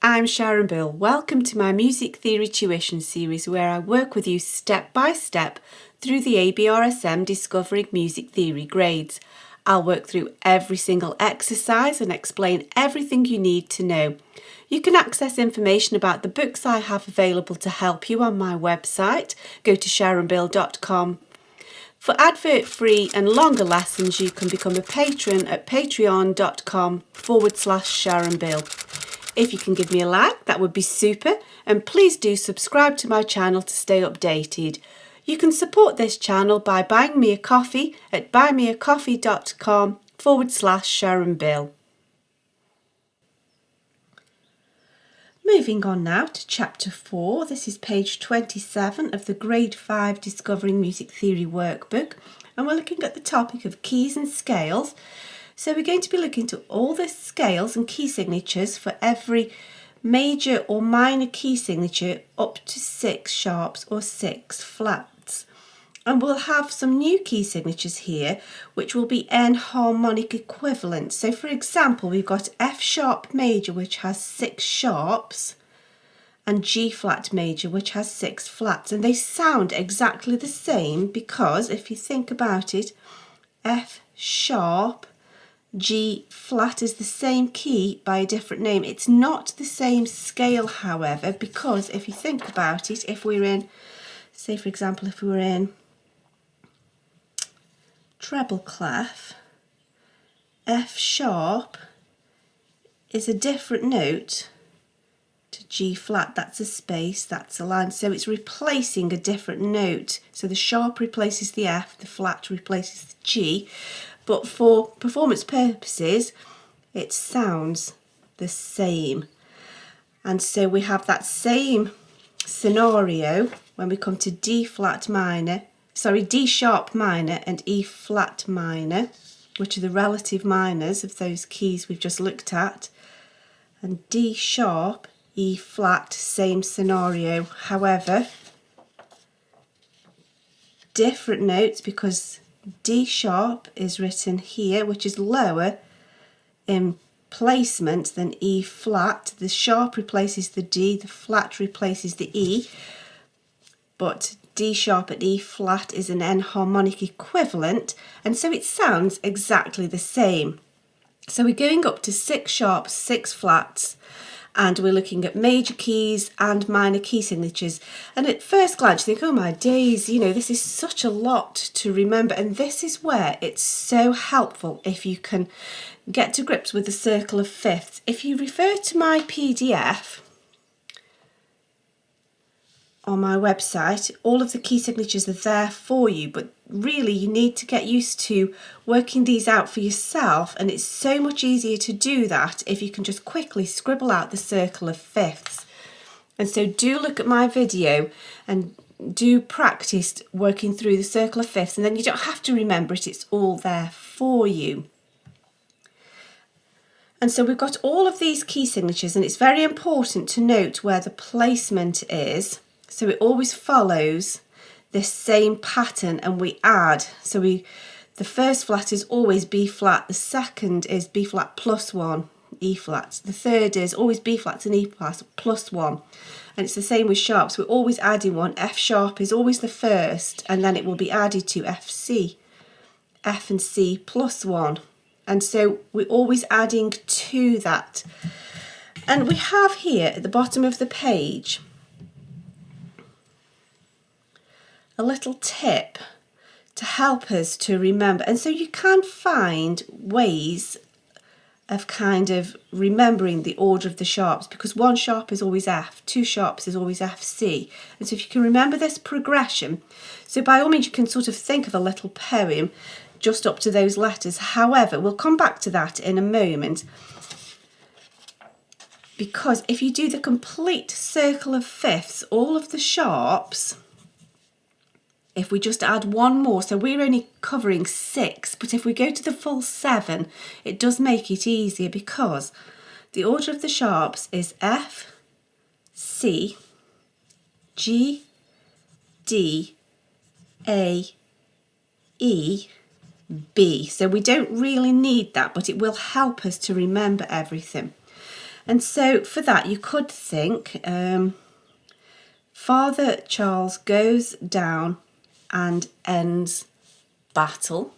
I'm Sharon Bill. Welcome to my Music Theory Tuition series where I work with you step by step through the ABRSM Discovering Music Theory grades. I'll work through every single exercise and explain everything you need to know. You can access information about the books I have available to help you on my website. Go to sharonbill.com. For advert-free and longer lessons, you can become a patron at patreon.com/SharonBill. If you can give me a like, that would be super, and please do subscribe to my channel to stay updated. You can support this channel by buying me a coffee at buymeacoffee.com/SharonBill. Moving on now to chapter 4, this is page 27 of the grade 5 Discovering Music Theory workbook, and we're looking at the topic of keys and scales. So we're going to be looking to all the scales and key signatures for every major or minor key signature up to 6 sharps or 6 flats. And we'll have some new key signatures here, which will be enharmonic equivalent. So for example, we've got F sharp major, which has 6 sharps, and G flat major, which has 6 flats. And they sound exactly the same because if you think about it, F sharp, G flat is the same key by a different name. It's not the same scale, however, because if you think about it, if we're in, say for example, if we were in treble clef, F sharp is a different note to G flat. That's a space, that's a line, so it's replacing a different note. So the sharp replaces the F, the flat replaces the G. But for performance purposes, it sounds the same. And so we have that same scenario when we come to D sharp minor and E flat minor, which are the relative minors of those keys we've just looked at. And D sharp, E flat, same scenario. However, different notes because D sharp is written here, which is lower in placement than E flat. The sharp replaces the D, the flat replaces the E, but D sharp and E flat is an enharmonic equivalent, and so it sounds exactly the same. So we're going up to 6 sharps, 6 flats, and we're looking at major keys and minor key signatures. And at first glance you think, oh my days, you know, this is such a lot to remember, and this is where it's so helpful if you can get to grips with the circle of fifths. If you refer to my PDF on my website, all of the key signatures are there for you, but really you need to get used to working these out for yourself, and it's so much easier to do that if you can just quickly scribble out the circle of fifths. And so do look at my video and do practice working through the circle of fifths, and then you don't have to remember it, it's all there for you. And so we've got all of these key signatures, and it's very important to note where the placement is. So it always follows this same pattern, and we add. So the first flat is always B flat, the second is B flat plus 1, E flat. The third is always B flat and E flat plus 1. And it's the same with sharps, we're always adding one. F sharp is always the first, and then it will be added to F and C plus 1. And so we're always adding to that. And we have here at the bottom of the page a little tip to help us to remember. And so you can find ways of kind of remembering the order of the sharps, because 1 sharp is always F, 2 sharps is always F, C. And so if you can remember this progression, so by all means you can sort of think of a little poem just up to those letters. However, we'll come back to that in a moment, because if you do the complete circle of fifths, all of the sharps, if we just add one more, so we're only covering 6, but if we go to the full 7, it does make it easier, because the order of the sharps is F, C, G, D, A, E, B. So we don't really need that, but it will help us to remember everything. And so for that you could think Father Charles goes down and ends battle,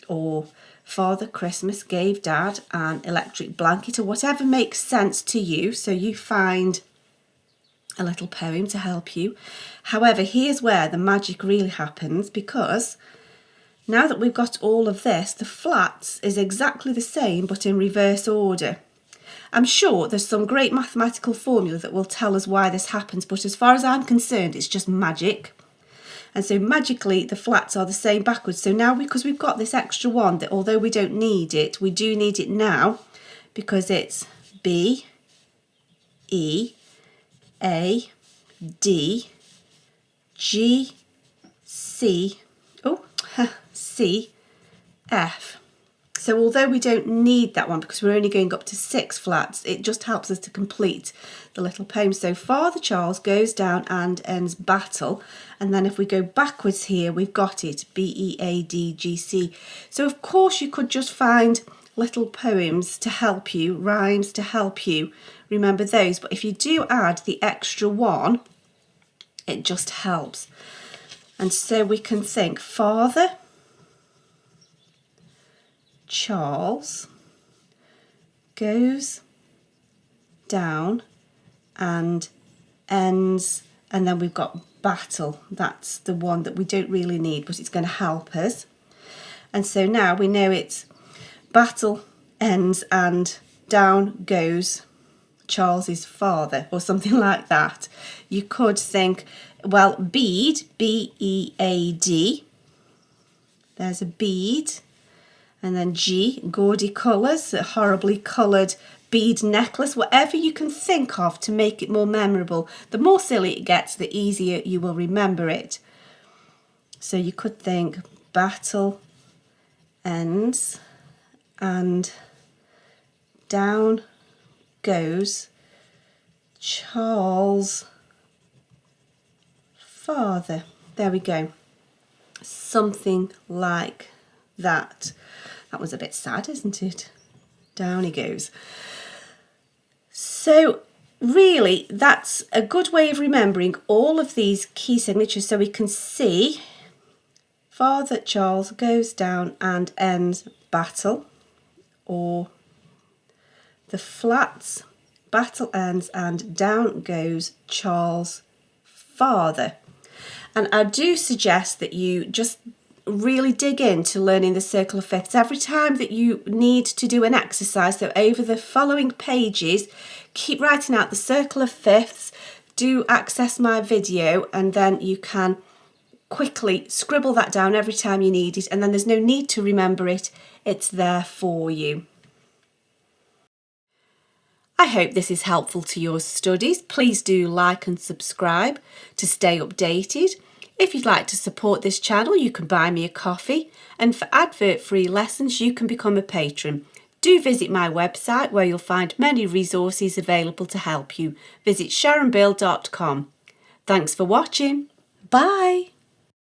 or Father Christmas gave Dad an electric blanket, or whatever makes sense to you. So you find a little poem to help you. However, here's where the magic really happens, because now that we've got all of this, the flats is exactly the same but in reverse order. I'm sure there's some great mathematical formula that will tell us why this happens, but as far as I'm concerned, it's just magic. And so magically the flats are the same backwards. So now, because we've got this extra one, that although we don't need it, we do need it now, because it's B, E, A, D, G, C, C, F. So although we don't need that one because we're only going up to 6 flats, it just helps us to complete the little poem. So Father Charles goes down and ends battle. And then if we go backwards here, we've got it, B, E, A, D, G, C. So of course you could just find little poems to help you, rhymes to help you remember those. But if you do add the extra one, it just helps. And so we can think Father Charles goes down and ends, and then we've got battle. That's the one that we don't really need, but it's going to help us. And so now we know it's battle ends and down goes Charles's father, or something like that. You could think, well, bead, B-E-A-D, there's a bead. And then G, gaudy colours, a horribly coloured bead necklace, whatever you can think of to make it more memorable. The more silly it gets, the easier you will remember it. So you could think battle ends and down goes Charles' father. There we go. Something like that. That was a bit sad, isn't it? Down he goes. So really, that's a good way of remembering all of these key signatures, so we can see Father Charles goes down and ends battle, or the flats, battle ends and down goes Charles' father. And I do suggest that you just really dig into learning the circle of fifths every time that you need to do an exercise. So over the following pages, keep writing out the circle of fifths, do access my video, and then you can quickly scribble that down every time you need it, and then there's no need to remember it, it's there for you. I hope this is helpful to your studies. Please do like and subscribe to stay updated. If you'd like to support this channel, you can buy me a coffee, and for advert-free lessons you can become a patron. Do visit my website where you'll find many resources available to help you. Visit sharonbill.com. Thanks for watching. Bye.